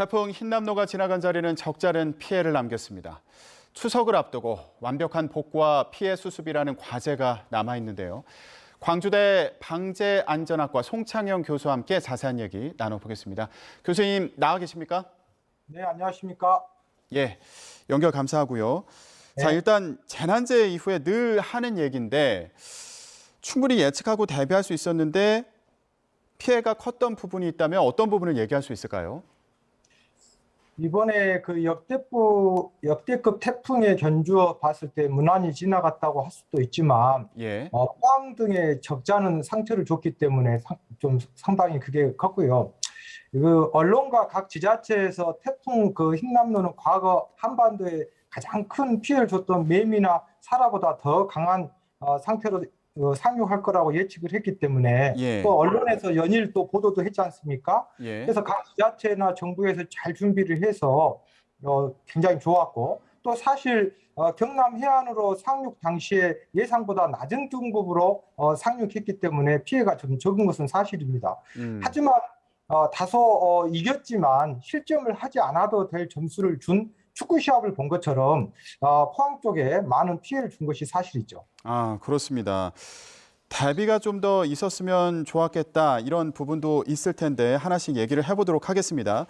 태풍 흰남노가 지나간 자리는 적잖은 피해를 남겼습니다. 추석을 앞두고 완벽한 복구와 피해 수습이라는 과제가 남아있는데요. 광주대 방재안전학과 송창영 교수와 함께 자세한 얘기 나눠보겠습니다. 교수님 나와 계십니까? 네, 안녕하십니까? 예, 연결 감사하고요. 네. 자, 일단 재난재해 이후에 늘 하는 얘기인데 충분히 예측하고 대비할 수 있었는데 피해가 컸던 부분이 있다면 어떤 부분을 얘기할 수 있을까요? 이번에 그 역대급 태풍에 견주어 봤을 때 무난히 지나갔다고 할 수도 있지만, 예, 포항 등에 적잖은 상처를 줬기 때문에 좀 상당히 그게 컸고요. 그 언론과 각 지자체에서 태풍 그 흰남노는 과거 한반도에 가장 큰 피해를 줬던 매미나 사라보다 더 강한 상태로 상륙할 거라고 예측을 했기 때문에 예, 또 언론에서 연일 또 보도도 했지 않습니까? 예. 그래서 각 지자체나 정부에서 잘 준비를 해서 굉장히 좋았고, 또 사실 경남 해안으로 상륙 당시에 예상보다 낮은 등급으로 상륙했기 때문에 피해가 좀 적은 것은 사실입니다. 하지만 다소 이겼지만 실점을 하지 않아도 될 점수를 준 축구 시합을 본 것처럼 포항 쪽에 많은 피해를 준 것이 사실이죠. 아, 그렇습니다. 대비가 좀 더 있었으면 좋았겠다 이런 부분도 있을 텐데 하나씩 얘기를 해보도록 하겠습니다.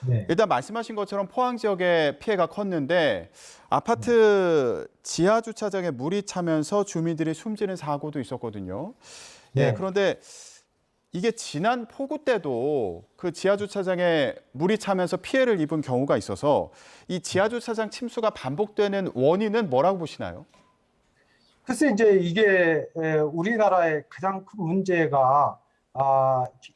네. 일단 말씀하신 것처럼 포항 지역에 피해가 컸는데 아파트 지하 주차장에 물이 차면서 주민들이 숨지는 사고도 있었거든요. 예, 네. 그런데 이게 지난 폭우 때도 그 지하 주차장에 물이 차면서 피해를 입은 경우가 있어서 이 지하 주차장 침수가 반복되는 원인은 뭐라고 보시나요? 글쎄 이제 이게 우리나라의 가장 큰 문제가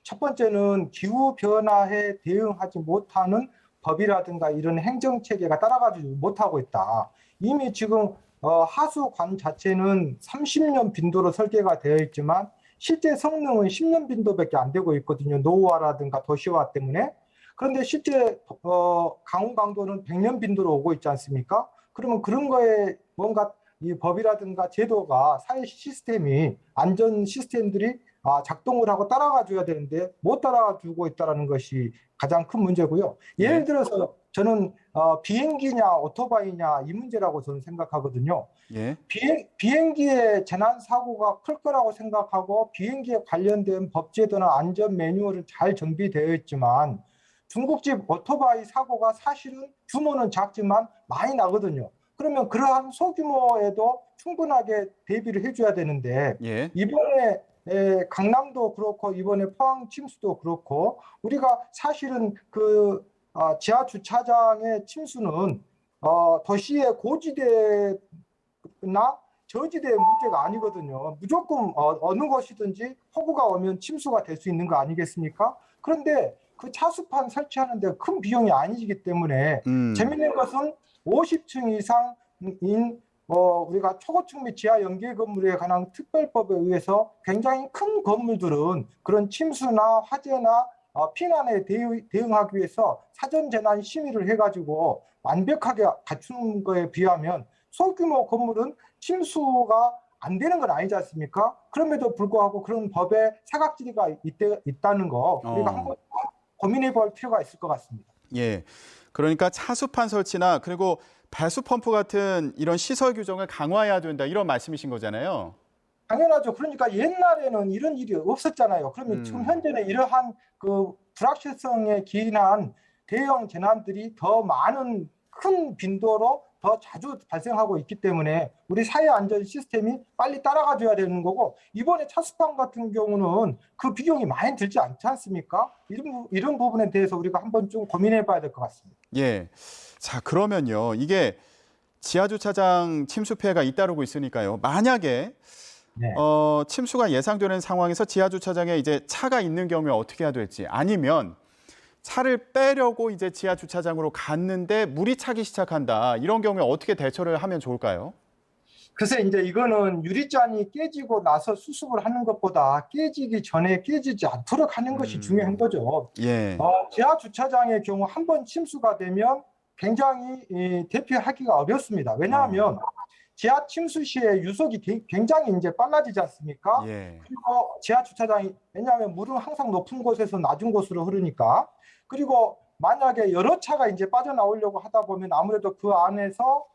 첫 번째는 기후 변화에 대응하지 못하는 법이라든가 이런 행정 체계가 따라가지 못하고 있다. 이미 지금 하수관 자체는 30년 빈도로 설계가 되어 있지만 실제 성능은 10년 빈도밖에 안 되고 있거든요. 노후화라든가 도시화 때문에. 그런데 실제 강우 강도는 100년 빈도로 오고 있지 않습니까? 그러면 그런 거에 뭔가 이 법이라든가 제도가 사회 시스템이 안전 시스템들이 작동을 하고 따라가 줘야 되는데 못 따라가 주고 있다는 것이 가장 큰 문제고요. 예를 예, 들어서 저는 비행기냐 오토바이냐 이 문제라고 저는 생각하거든요. 예, 비행기의 재난 사고가 클 거라고 생각하고 비행기에 관련된 법 제도나 안전 매뉴얼은 잘 정비되어 있지만 중국집 오토바이 사고가 사실은 규모는 작지만 많이 나거든요. 그러면 그러한 소규모에도 충분하게 대비를 해줘야 되는데 예, 이번에 강남도 그렇고 이번에 포항 침수도 그렇고 우리가 사실은 그 지하 주차장의 침수는 도시의 고지대나 저지대의 문제가 아니거든요. 무조건 어느 것이든지 폭우가 오면 침수가 될 수 있는 거 아니겠습니까? 그런데 그 차수판 설치하는데 큰 비용이 아니기 때문에 재밌는 것은 50층 이상인 우리가 초고층 및 지하 연계 건물에 관한 특별법에 의해서 굉장히 큰 건물들은 그런 침수나 화재나 피난에 대응하기 위해서 사전 재난 심의를 해가지고 완벽하게 갖춘 거에 비하면 소규모 건물은 침수가 안 되는 건 아니지 않습니까? 그럼에도 불구하고 그런 법에 사각지대가 있다는 거 우리가 어, 한번 고민해 볼 필요가 있을 것 같습니다. 예. 그러니까 차수판 설치나 그리고 배수 펌프 같은 이런 시설 규정을 강화해야 된다 이런 말씀이신 거잖아요. 당연하죠. 그러니까 옛날에는 이런 일이 없었잖아요. 그러면 지금 현재는 이러한 그 불확실성에 기인한 대형 재난들이 더 많은 큰 빈도로 더 자주 발생하고 있기 때문에 우리 사회 안전 시스템이 빨리 따라가 줘야 되는 거고 이번에 차수판 같은 경우는 그 비용이 많이 들지 않지 않습니까? 이런 부분에 대해서 우리가 한번 좀 고민해 봐야 될 것 같습니다. 예. 자, 그러면요. 이게 지하 주차장 침수 피해가 잇따르고 있으니까요. 만약에 네. 침수가 예상되는 상황에서 지하 주차장에 이제 차가 있는 경우에 어떻게 해야 될지 아니면 차를 빼려고 이제 지하 주차장으로 갔는데 물이 차기 시작한다. 이런 경우에 어떻게 대처를 하면 좋을까요? 글쎄 이제 이거는 유리잔이 깨지고 나서 수습을 하는 것보다 깨지기 전에 깨지지 않도록 하는 것이 중요한 거죠. 예. 지하 주차장의 경우 한 번 침수가 되면 굉장히 대피하기가 어렵습니다. 왜냐하면 지하 침수 시에 유속이 굉장히 이제 빨라지지 않습니까? 예. 그리고 지하 주차장이 왜냐하면 물은 항상 높은 곳에서 낮은 곳으로 흐르니까 그리고 만약에 여러 차가 이제 빠져나오려고 하다 보면 아무래도 그 안에서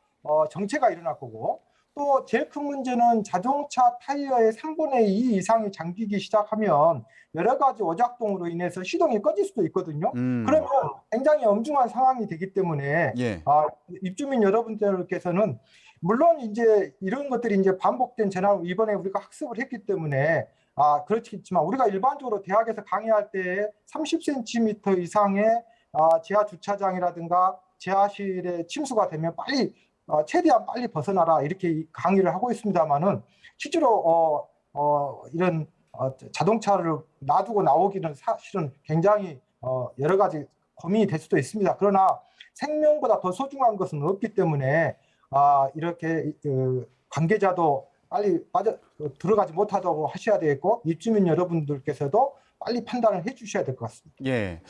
정체가 일어날 거고, 또 제일 큰 문제는 자동차 타이어의 3분의 2 이상이 잠기기 시작하면 여러 가지 오작동으로 인해서 시동이 꺼질 수도 있거든요. 그러면 굉장히 엄중한 상황이 되기 때문에 예. 입주민 여러분들께서는 물론 이제 이런 것들이 이제 반복된 재난을 이번에 우리가 학습을 했기 때문에 그렇겠지만 우리가 일반적으로 대학에서 강의할 때 30cm 이상의 지하 주차장이라든가 지하실에 침수가 되면 최대한 빨리 벗어나라 이렇게 강의를 하고 있습니다만은 실제로 이런 자동차를 놔두고 나오기는 사실은 굉장히 여러 가지 고민이 될 수도 있습니다. 그러나 생명보다 더 소중한 것은 없기 때문에 이렇게 관계자도 빨리 들어가지 못하도록 하셔야 되겠고, 입주민 여러분들께서도 빨리 판단을 해 주셔야 될 것 같습니다. 예.